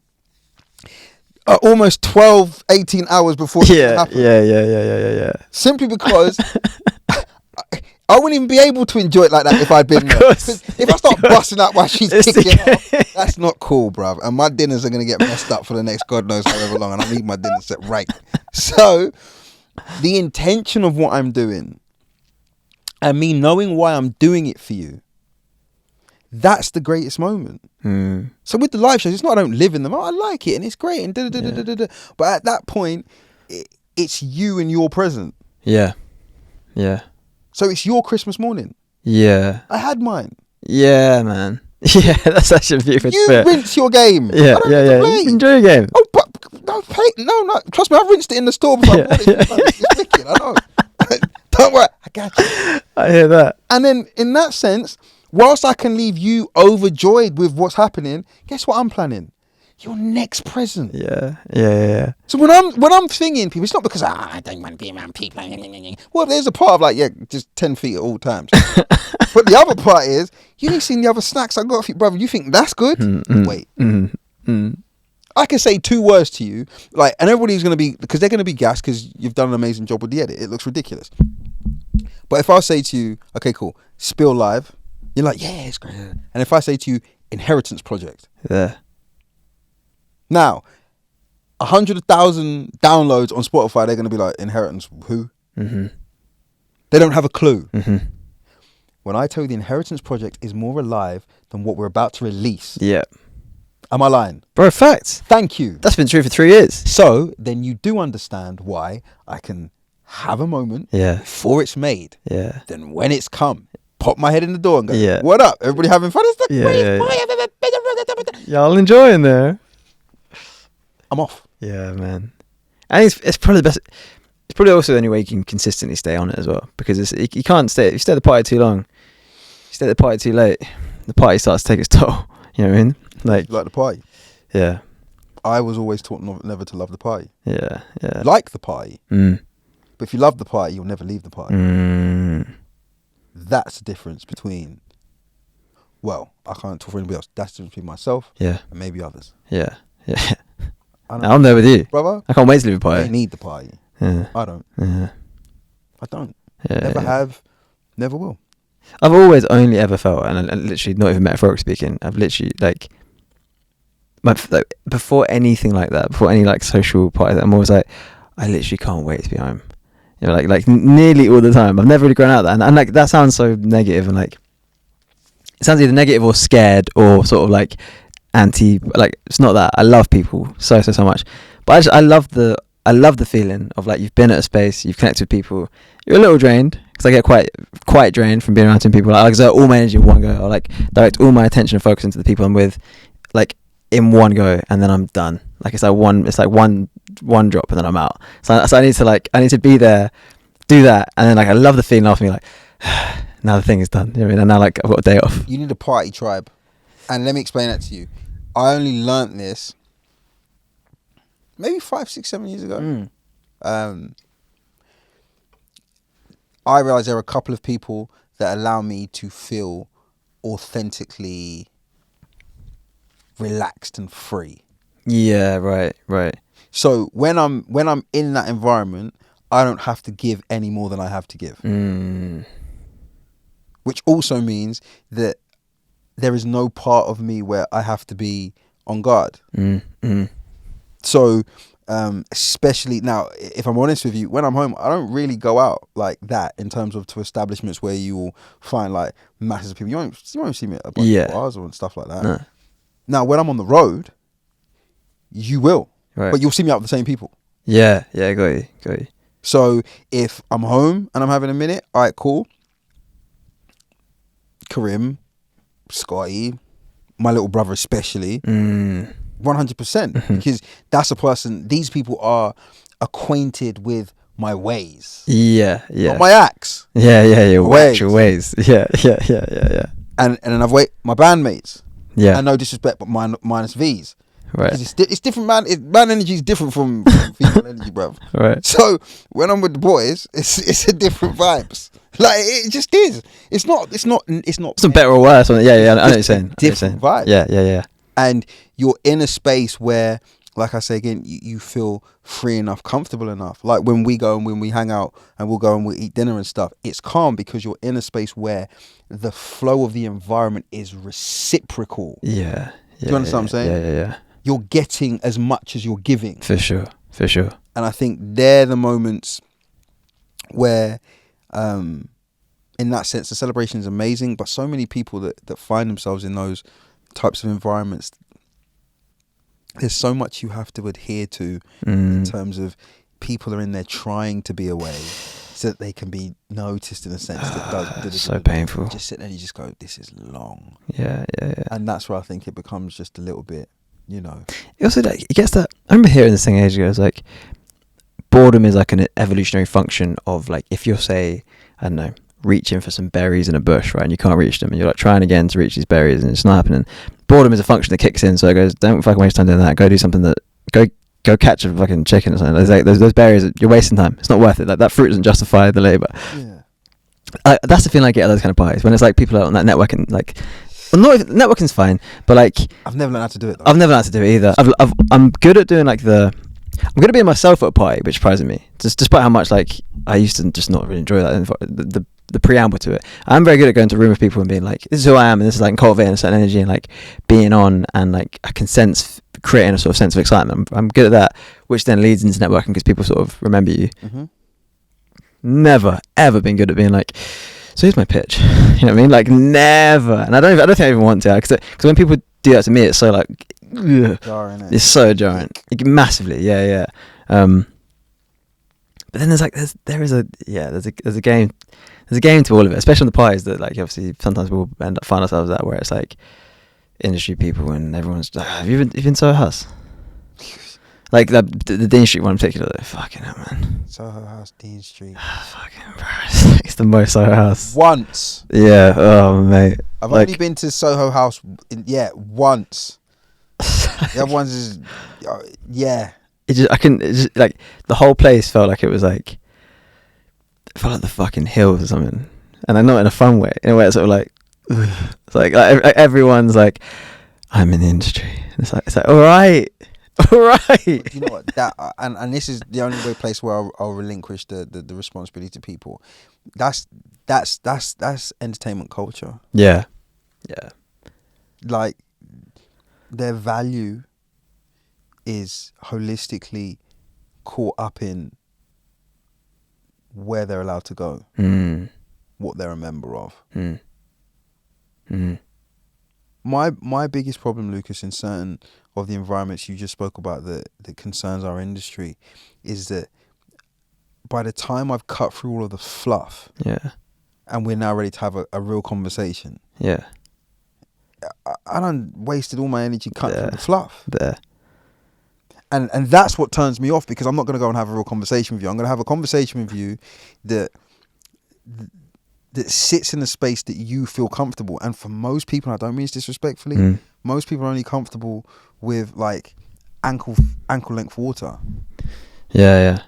almost 12, 18 hours before it happened. Yeah. Simply because I wouldn't even be able to enjoy it like that if I'd been there. If I start busting out while she's kicking off, that's not cool, bruv. And my dinners are going to get messed up for the next God knows however long, and I need my dinner set right. So the intention of what I'm doing and me knowing why I'm doing it for you, that's the greatest moment. Mm. So with the live shows, it's not I don't live in them. Oh, I like it and it's great and da-da-da-da-da-da. But at that point, it's you and your present. Yeah. So it's your Christmas morning. Yeah. I had mine. Yeah, man. Yeah, that's actually beautiful. You rinse your game. Yeah. Enjoy your game. Oh, but no, no. Trust me, I've rinsed it in the store before. It's wicked. I know. Don't worry, I got you. I hear that. And then in that sense, whilst I can leave you overjoyed with what's happening, guess what I'm planning? Your next present. Yeah. So when I'm thinking people, it's not because I don't want to be around people. Well, there's a part of like, just 10 feet at all times. But the other part is, you ain't seen the other snacks I got for you, brother. You think that's good? Wait. I can say 2 words to you, like, and everybody's going to be, because they're going to be gassed because you've done an amazing job with the edit. It looks ridiculous. But if I say to you, okay, cool, Spill Live, you're like, yeah, it's great. And if I say to you, Inheritance Project. Yeah. Now, 100,000 downloads on Spotify, they're going to be like, Inheritance, who? Mm-hmm. They don't have a clue. Mm-hmm. When I tell you the Inheritance Project is more alive than what we're about to release. Yeah. Am I lying? Bro, facts. Thank you. That's been true for 3 years. So, then you do understand why I can have a moment before it's made. Yeah. Then when it's come, pop my head in the door and go, Yeah. what up? Everybody having fun? It's the greatest boy I've ever been. Y'all enjoying there? I'm off. Yeah, man. And it's probably the best. It's probably also the only way you can consistently stay on it as well, because you can't stay. If you stay at the party too long, you stay at the party too late, the party starts to take its toll. You know what I mean? Like the party. Yeah. I was always taught never to love the party. Yeah. Like the party. Mm. But But if you love the party, you'll never leave the party. That's the difference between, well, I can't talk for anybody else. That's the difference between myself and maybe others. Yeah. I'm there with you, brother. I can't wait to leave a party. I need the party. Yeah. I don't. Yeah. I don't. Yeah, Never have. Never will. I've always only ever felt, and I literally not even metaphorically speaking, I've literally like before anything like that, before any like social party, I'm always like, I literally can't wait to be home. You know, like nearly all the time. I've never really grown out of that, and like that sounds so negative, and like it sounds either negative or scared or sort of like anti. Like it's not that. I love people so much, but I love the feeling of like you've been at a space, you've connected with people, you're a little drained, because I get quite drained from being around some people. Like, I exert all my energy in one go, or like direct all my attention and focus into the people I'm with, like in one go, and then I'm done. Like it's like one drop, and then I'm out. So I need to be there, do that, and then like I love the feeling of me like now the thing is done. You know what I mean? And now like I've got a day off. You need a party tribe, and let me explain that to you. I only learnt this maybe 5, 6, 7 years ago. I realised there are a couple of people that allow me to feel authentically relaxed and free. Yeah, right. So when I'm in that environment, I don't have to give any more than I have to give. Which also means that there is no part of me where I have to be on guard. So, especially now, if I'm honest with you, when I'm home, I don't really go out like that in terms of to establishments where you will find like masses of people. You won't see me at a bunch of bars or stuff like that. No. Now, when I'm on the road, you will, but you'll see me out with the same people. Yeah, got you. So if I'm home and I'm having a minute, all right, cool. Karim, Scotty, my little brother especially. 100%, because that's a person. These people are acquainted with my ways. Yeah. Not my acts. Yeah. Your actual ways. Yeah. And then I've my bandmates. Yeah. And no disrespect, but minus V's. Right. It's different, man. Man energy is different from female energy, bruv. Right. So when I'm with the boys, it's a different vibes. Like it just is. It's not. Some better or worse. Yeah. I know what you're saying. Different vibe. Yeah. And you're in a space where, like I say again, you feel free enough, comfortable enough. Like when we go and when we hang out and we'll go and we'll eat dinner and stuff, it's calm because you're in a space where the flow of the environment is reciprocal. Yeah. Do you understand what I'm saying? Yeah. You're getting as much as you're giving. For sure. And I think they're the moments where, in that sense, the celebration is amazing, but so many people that find themselves in those types of environments, there's so much you have to adhere to in terms of people are in there trying to be away so that they can be noticed in a sense that does so painful. Just sit there and you just go, this is long. Yeah. And that's where I think it becomes just a little bit, you know. It also like, it gets that. I remember hearing this thing ages ago. It's like boredom is like an evolutionary function of like if you're say, I don't know, reaching for some berries in a bush, right, and you can't reach them, and you're like trying again to reach these berries, and it's not happening. Boredom is a function that kicks in, so it goes, don't fucking waste time doing that. Go do something that go catch a fucking chicken or something. It's like those berries, you're wasting time. It's not worth it. Like that fruit doesn't justify the labor. Yeah. That's the feeling I get at those kind of parties when it's like people are on that networking, like. Well, not even, networking's fine, but like I've never learned how to do it. Though. I've never learned how to do it either. I'm good at doing like I'm good at being myself at a party, which surprises me. Despite how much like I used to just not really enjoy that the preamble to it. I'm very good at going to a room of people and being like, this is who I am, and this is like cultivating a certain energy and like being on, and like I can creating a sort of sense of excitement. I'm good at that, which then leads into networking because people sort of remember you. Never ever been good at being like, so here's my pitch. You know what I mean? Like never. And I don't think I even want to, because when people do that to me, it's so like, jarring, it's so jarring, massively. Yeah. But then there's a game to all of it, especially on the parties that like obviously sometimes we'll end up find ourselves at, where it's like industry people and everyone's like, have you been Soho House? Like the Dean Street one in particular, fucking hell, man. Soho House, Dean Street. Fucking embarrassing. It's the most Soho House. Once. Yeah. Oh mate. I've only been to Soho House. Once. The other ones is, yeah. Like the whole place felt like it was like it felt like the fucking hills or something, and I'm not in a fun way, in a way it's sort of like, ugh. It's like everyone's like, I'm in the industry. And it's like all right. You know what, that and this is the only place where I'll relinquish the responsibility to people. That's entertainment culture. Yeah. Like, their value is holistically caught up in where they're allowed to go, what they're a member of. My biggest problem, Lucas, in certain of the environments you just spoke about that concerns our industry, is that by the time I've cut through all of the fluff, and we're now ready to have a real conversation, I done wasted all my energy cutting through the fluff. And that's what turns me off, because I'm not going to go and have a real conversation with you. I'm going to have a conversation with you that sits in a space that you feel comfortable. And for most people, I don't mean this disrespectfully, most people are only comfortable with like ankle length water. And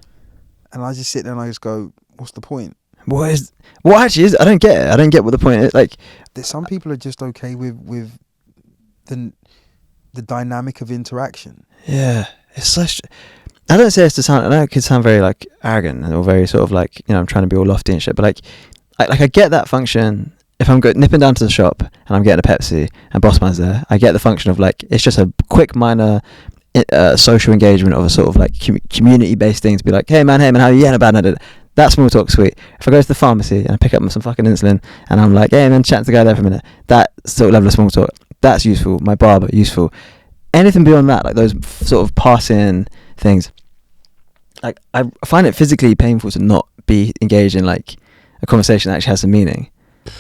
I just sit there and I just go, what's the point? What actually is? I don't get it. I don't get what the point is. Like, that some people are just okay with the dynamic of interaction. It's such. I don't say this to sound. I know it could sound very like arrogant or very sort of like, you know, I'm trying to be all lofty and shit. But like I get that function. If I'm nipping down to the shop and I'm getting a Pepsi and Bossman's there, I get the function of like, it's just a quick minor social engagement of a sort of like community-based thing to be like, hey man, how are you? Yeah, not bad. That small talk, sweet. If I go to the pharmacy and I pick up some fucking insulin and I'm like, hey man, chat to the guy there for a minute, that sort of level of small talk, that's useful. My barber, useful. Anything beyond that, like those sort of passing things, like I find it physically painful to not be engaged in like a conversation that actually has some meaning.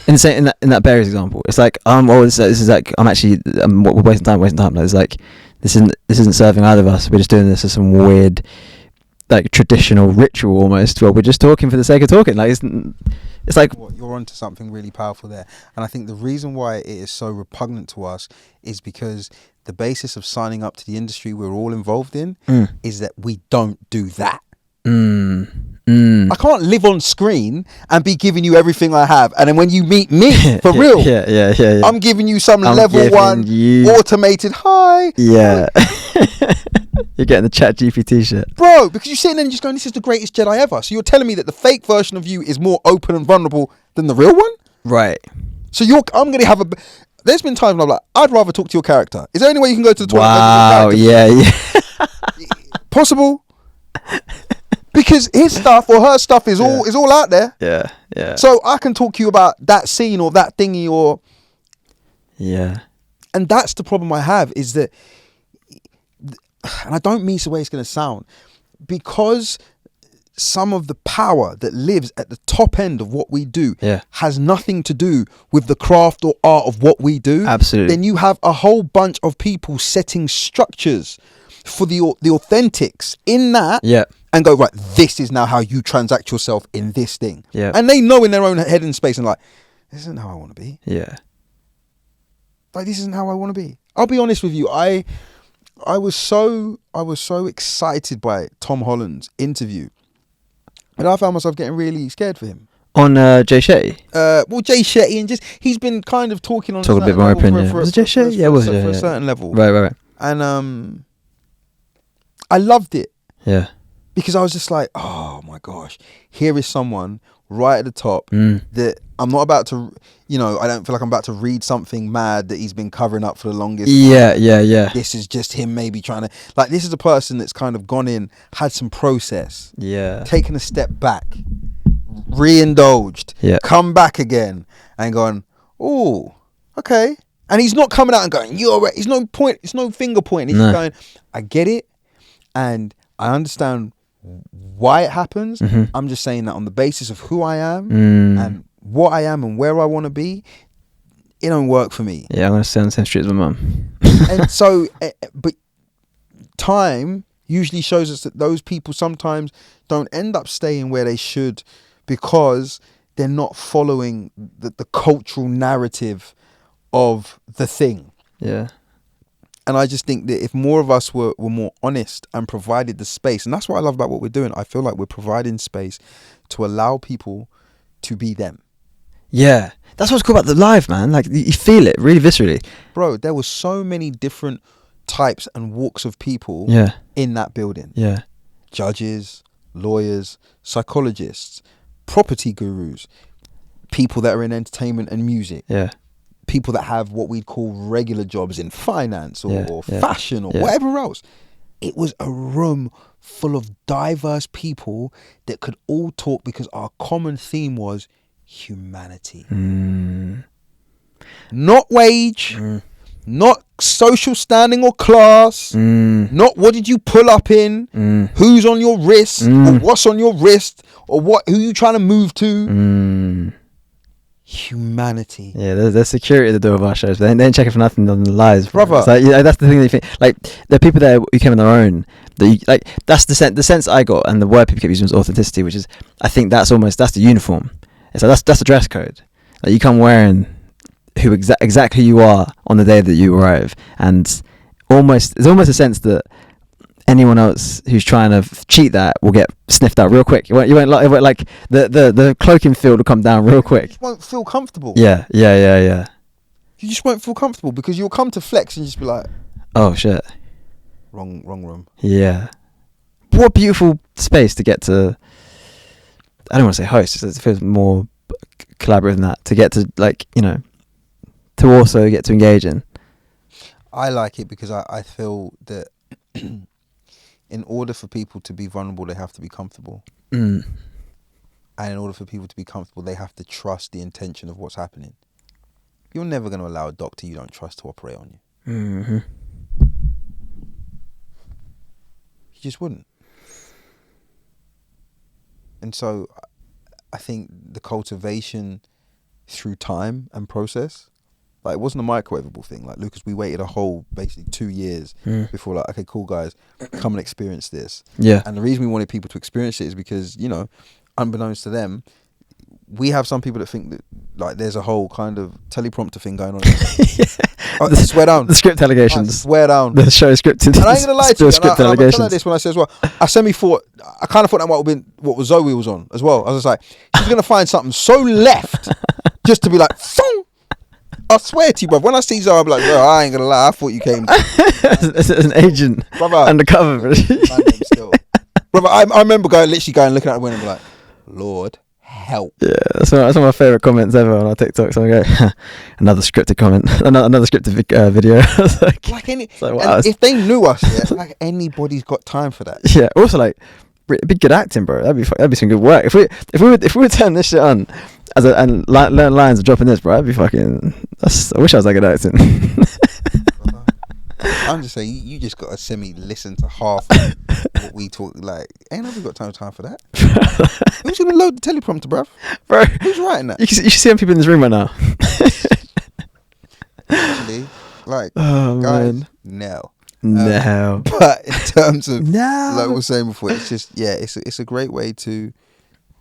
In that berries example, it's like, this is like, we're wasting time. Like, it's like, this isn't serving either of us. We're just doing this as some weird, like traditional ritual almost, where we're just talking for the sake of talking. Like, it's like, you're onto something really powerful there. And I think the reason why it is so repugnant to us is because the basis of signing up to the industry we're all involved in is that we don't do that. I can't live on screen and be giving you everything I have, and then when you meet me for real, I'm giving you some level 1 automated hi. You're getting the chat GPT shit, bro, because you're sitting there and just going, this is the greatest Jedi ever. So you're telling me that the fake version of you is more open and vulnerable than the real one, right? So I'm gonna have there's been times when I'm like, I'd rather talk to your character. Is there any way you can go to the toilet? Wow, possible? Because his stuff or her stuff is all out there. Yeah. So I can talk to you about that scene or that thingy or. Yeah. And that's the problem I have, is that, and I don't mean the way it's going to sound, because some of the power that lives at the top end of what we do has nothing to do with the craft or art of what we do. Absolutely. Then you have a whole bunch of people setting structures for the authentics in that. And go, right, this is now how you transact yourself in this thing. And they know in their own head and space, and like, this isn't how I want to be. Like, this isn't how I want to be. I'll be honest with you. I was so excited by Tom Holland's interview, and I found myself getting really scared for him. On Jay Shetty? Well, Jay Shetty, and just, he's been kind of talking on a bit more opinion. Was it Jay Shetty? Yeah, it was. For a certain level. Right. And I loved it. Because I was just like, oh my gosh, here is someone right at the top that I'm not about to, I don't feel like I'm about to read something mad that he's been covering up for the longest time. Yeah. This is just him maybe trying to, like, this is a person that's kind of gone in, had some process, taken a step back, re-indulged, come back again and gone, oh, okay. And he's not coming out and going, you're right. It's no point, it's no finger pointing. He's just going, I get it and I understand why it happens. I'm just saying that on the basis of who I am and what I am and where I want to be, it don't work for me. I'm going to stay on the same street as my mum. And so, but time usually shows us that those people sometimes don't end up staying where they should because they're not following the cultural narrative of the thing. And I just think that if more of us were more honest and provided the space, and that's what I love about what we're doing. I feel like we're providing space to allow people to be them. Yeah, that's what's cool about the live, man. Like you feel it really viscerally. Bro, there were so many different types and walks of people in that building. Yeah. Judges, lawyers, psychologists, property gurus, people that are in entertainment and music. Yeah. People that have what we'd call regular jobs in finance or fashion or whatever else. It was a room full of diverse people that could all talk because our common theme was humanity. Not wage, not social standing or class, not what did you pull up in, who's on your wrist, or what's on your wrist, or who you trying to move to. Humanity. Yeah, there's security at the door of our shows. They ain't checking for nothing on the lives, brother. It's like, that's the thing that you think. Like the people there who came on their own. That's the sense I got, and the word people keep using was authenticity, which is, I think that's the uniform. It's like that's the dress code. Like you come wearing who exactly you are on the day that you arrive, and there's almost a sense that anyone else who's trying to cheat that will get sniffed out real quick. You won't like the cloaking field will come down real quick. You won't feel comfortable. Yeah. You just won't feel comfortable because you'll come to flex and just be like, oh shit, wrong room. Yeah. What a beautiful space to get to. I don't want to say host. It feels more collaborative than that. To get to to also get to engage in. I like it because I feel that in order for people to be vulnerable, they have to be comfortable. And in order for people to be comfortable, they have to trust the intention of what's happening. You're never going to allow a doctor you don't trust to operate on you. Mm-hmm. You just wouldn't. And so I think the cultivation through time and process, like it wasn't a microwavable thing. Like Lucas, we waited a whole basically 2 years before like, okay, cool guys, come and experience this. Yeah. And the reason we wanted people to experience it is because, unbeknownst to them, we have some people that think that like there's a whole kind of teleprompter thing going on. I swear down. The script allegations. I swear down. The show scripted. And I ain't gonna lie to you. Script I'm allegations. gonna tell her this when I say as well. I kind of thought that might have been what was Zoe was on as well. I was like, she's gonna find something so left just to be like, Fong! I swear to you, bro. When I see Zoe, I'm like, bro, I ain't gonna lie. I thought you came as an agent, brother, undercover. Still, brother. I remember literally going looking at the window and be like, Lord. Help. Yeah, that's one of my favourite comments ever on our TikTok. So I go, another scripted comment, another scripted video. I was like any, wow, if they knew us, like anybody's got time for that. Yeah. Also, like, it'd be good acting, bro. That'd be some good work. If we would turn this shit on and learn lines of dropping this, bro, that'd be fucking. I wish I was that good at acting. I'm just saying, you just got to semi-listen to half of what we talk. Like, ain't nobody got time for that. Who's gonna load the teleprompter, bruv? Bro, who's writing that? You should see people in this room right now. Actually, like, guys, no. But in terms of, like we were saying before, it's just it's a great way to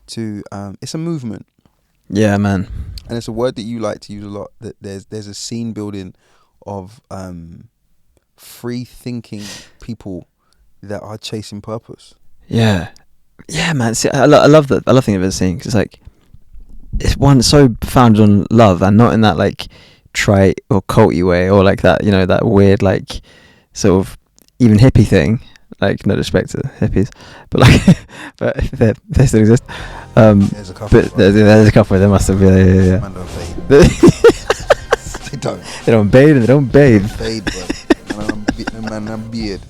it's a movement. Yeah, man. And it's a word that you like to use a lot. That there's a scene building of free thinking people that are chasing purpose. Yeah man. See, I love that. I love thinking of it as scene, 'cause it's like it's one so founded on love and not in that like trite or culty way or like that, that weird like sort of even hippie thing. Like, no disrespect to hippies, but like, but they still exist. There's a couple. But there's a couple. There must have been. Yeah. Man don't bathe. They don't. They don't bathe. They don't bathe. Bathe, bro. Man, I'm beard.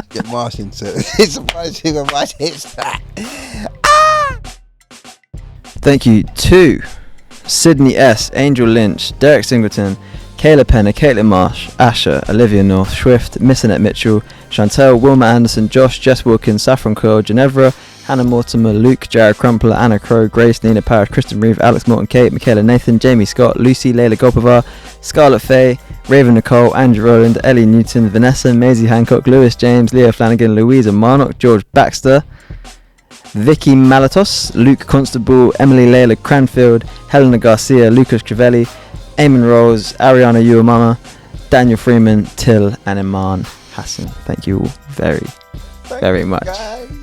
Get Martian, so it's surprising on my hips. Thank you to Sydney S, Angel Lynch, Derek Singleton, Kayla Penner, Caitlin Marsh, Asher, Olivia North, Swift, Missinette Mitchell, Chantel, Wilma Anderson, Josh, Jess Wilkins, Saffron Coyle, Ginevra, Hannah Mortimer, Luke, Jared Crumpler, Anna Crow, Grace, Nina Parrish, Kristen Reeve, Alex Morton, Kate, Michaela Nathan, Jamie Scott, Lucy, Layla Gopavar, Scarlett Faye, Raven Nicole, Andrew Rowland, Ellie Newton, Vanessa, Maisie Hancock, Lewis James, Leah Flanagan, Louisa Marnock, George Baxter, Vicky Malatos, Luke Constable, Emily Layla Cranfield, Helena Garcia, Lucas Crivelli, Eamon Rolls, Ariana Uamama, Daniel Freeman, Till, and Iman Hassan. Thank you all very much. Guys.